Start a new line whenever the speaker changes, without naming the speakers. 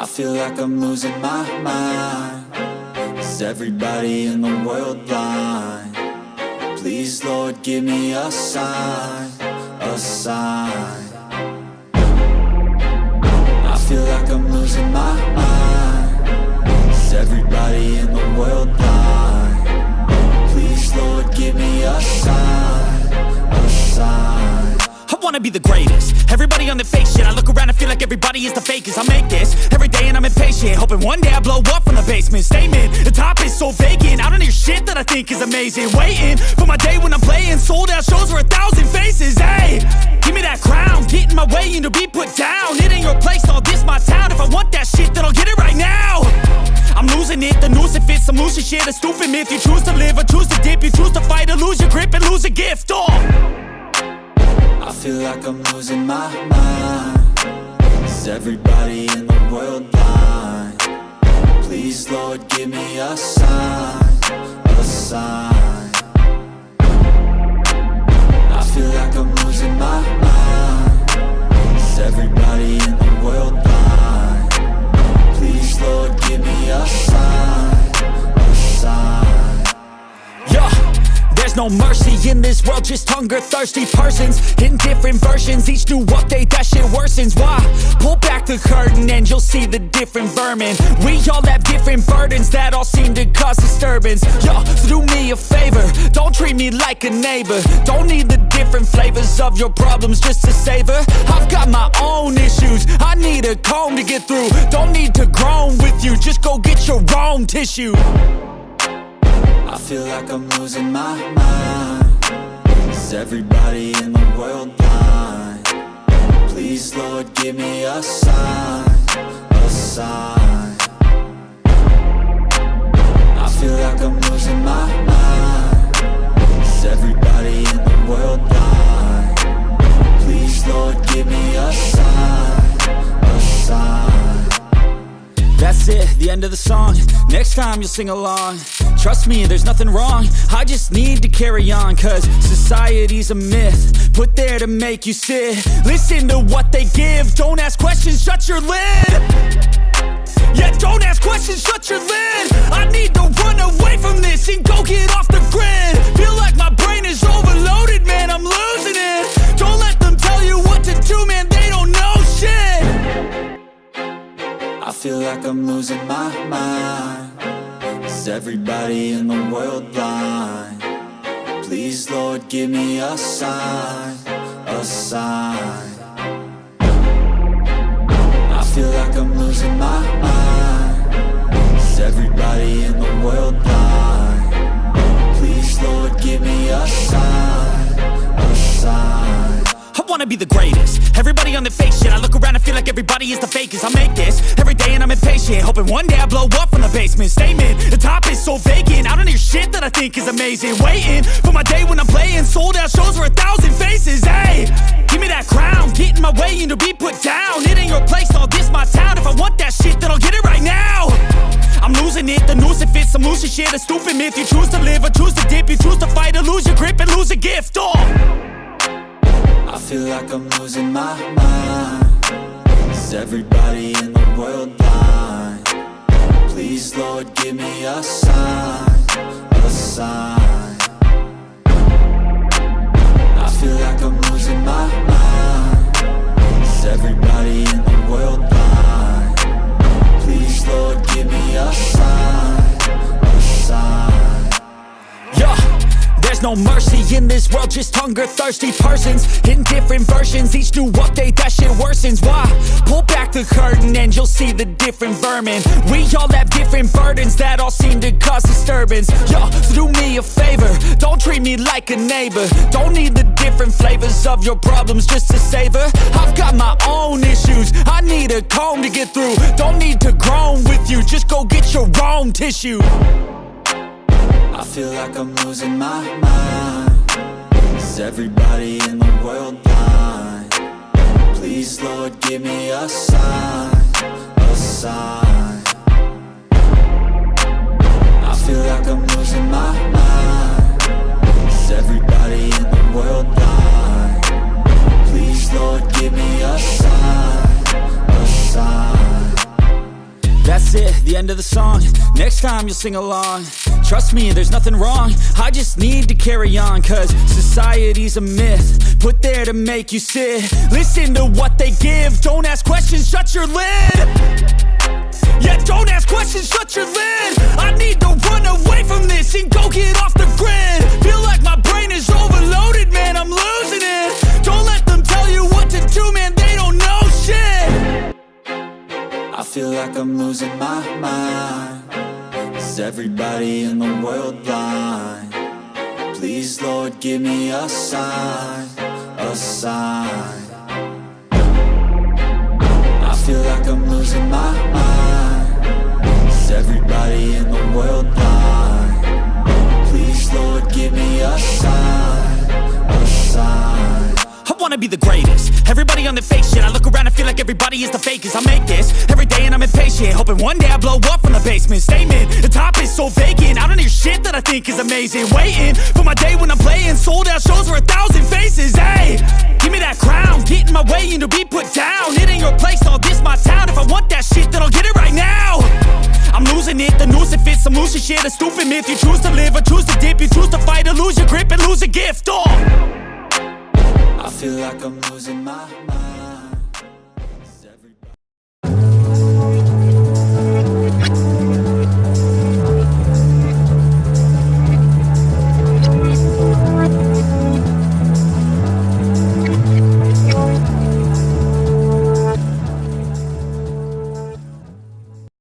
I feel like I'm losing my mind. Is everybody in the world blind? Please, Lord, give me a sign, a sign. I feel like I'm losing my mind. Is everybody in the world blind? Please, Lord, give me a sign, a sign.
I wanna be the greatest. Everybody on the fake shit. I look around and feel like everybody is the fakest. I make this every day and I'm impatient, hoping one day I blow up from the basement. Statement, the top is so vacant. I don't hear shit that I think is amazing. Waiting for my day when I'm playing sold out shows for 1,000 faces. Hey, give me that crown, get in my way and to be put down. It ain't your place, all this my town. If I want that shit, then I'll get it right now. I'm losing it, the noose it fits, I'm losing shit. A stupid myth, you choose to live or choose to dip. You choose to fight or lose your grip and lose a gift.
I feel like I'm losing my mind. Is everybody in the world blind? Please, Lord, give me a sign, a sign. I feel like I'm losing my mind. Is everybody in the world blind? Please, Lord, give me a sign, a sign.
Yeah. There's no mercy in this world, just hunger-thirsty persons in different versions. Each new update, that shit worsens. Why? Pull back the curtain and you'll see the different vermin. We all have different burdens that all seem to cause disturbance. Yo, so do me a favor, don't treat me like a neighbor. Don't need the different flavors of your problems just to savor. I've got my own issues, I need a comb to get through. Don't need to groan with you, just go get your own tissue.
I feel like I'm losing my mind. Is everybody in the world blind? Please, Lord, give me a sign, a sign. I feel like I'm losing my mind. Is everybody in the world blind? Please, Lord, give me a sign, a sign.
That's it, the end of the song. Next time you'll sing along. Trust me, there's nothing wrong. I just need to carry on, cause society's a myth put there to make you sit. Listen to what they give. Don't ask questions, shut your lid. Yeah, don't ask questions, shut your lid. I need to run away from this and go get off the grid. Feel like my brain is overloaded, man, I'm losing it. Don't let them tell you what to do, man, they don't know shit.
I feel like I'm losing my mind. Is everybody in the world blind? Please, Lord, give me a sign, a sign. I feel like I'm losing my mind. Is everybody in the world blind? Please, Lord, give me a sign, a sign.
I wanna be the greatest. Everybody on the fake shit. I look around and feel like everybody is the fakest. I make this every day and I'm impatient, hoping one day I blow up from the basement. Statement, the top is so vacant. I don't hear shit that I think is amazing. Waiting for my day when I'm playing sold out shows for 1,000 faces. Hey, give me that crown, get in my way and to be put down. It ain't your place, all this my town. If I want that shit, then I'll get it right now. I'm losing it, the noose it fits, I'm losing shit. A stupid myth, you choose to live or choose to dip. You choose to fight or lose your grip and lose a gift.
I feel like I'm losing my mind. Is everybody in the world blind? Please, Lord, give me a sign, a sign. I feel like I'm losing my mind. Is everybody in the world blind? Please, Lord, give me a sign, a sign.
Yeah. There's no mercy in this world, just hunger-thirsty persons in different versions. Each new update, that shit worsens. Why? Pull back the curtain and you'll see the different vermin. We all have different burdens that all seem to cause disturbance. Yo, so do me a favor, don't treat me like a neighbor. Don't need the different flavors of your problems just to savor. I've got my own issues, I need a comb to get through. Don't need to groan with you, just go get your own tissue.
I feel like I'm losing my mind. Is everybody in the world blind? Please, Lord, give me a sign, a sign. I feel like I'm losing my mind. Is everybody in the world blind? Please, Lord, give me a sign, a sign.
the end of the song. Next time you'll sing along. Trust me, there's nothing wrong. I just need to carry on, cause society's a myth put there to make you sit. Listen to what they give. Don't ask questions, shut your lid. Yeah, don't ask questions, shut your lid. I need to run away from this and go get off the grid. Feel like my brain is overloaded, man, I'm losing it. Don't let them tell you what to do, man, they don't know shit.
I feel like I'm losing my mind. Is everybody in the world blind? Please, Lord, give me a sign, a sign. I feel like I'm losing my mind. Is everybody in the world blind? Please, Lord, give me a sign, a sign.
I wanna be the greatest. Everybody on the fake shit. I look around and feel like everybody is the fakest. I make this every day and I'm impatient, hoping one day I blow up from the basement. Statement, the top is so vacant. I don't hear shit that I think is amazing. Waiting for my day when I'm playing sold out shows for 1,000 faces. Hey, give me that crown, get in my way and to be put down. It ain't your place, all this my town. If I want that shit, then I'll get it right now. I'm losing it, the noose it fits, some loose shit, a stupid myth. You choose to live or choose to dip, you choose to fight or lose your grip and lose a gift.
I feel like I'm losing my mind.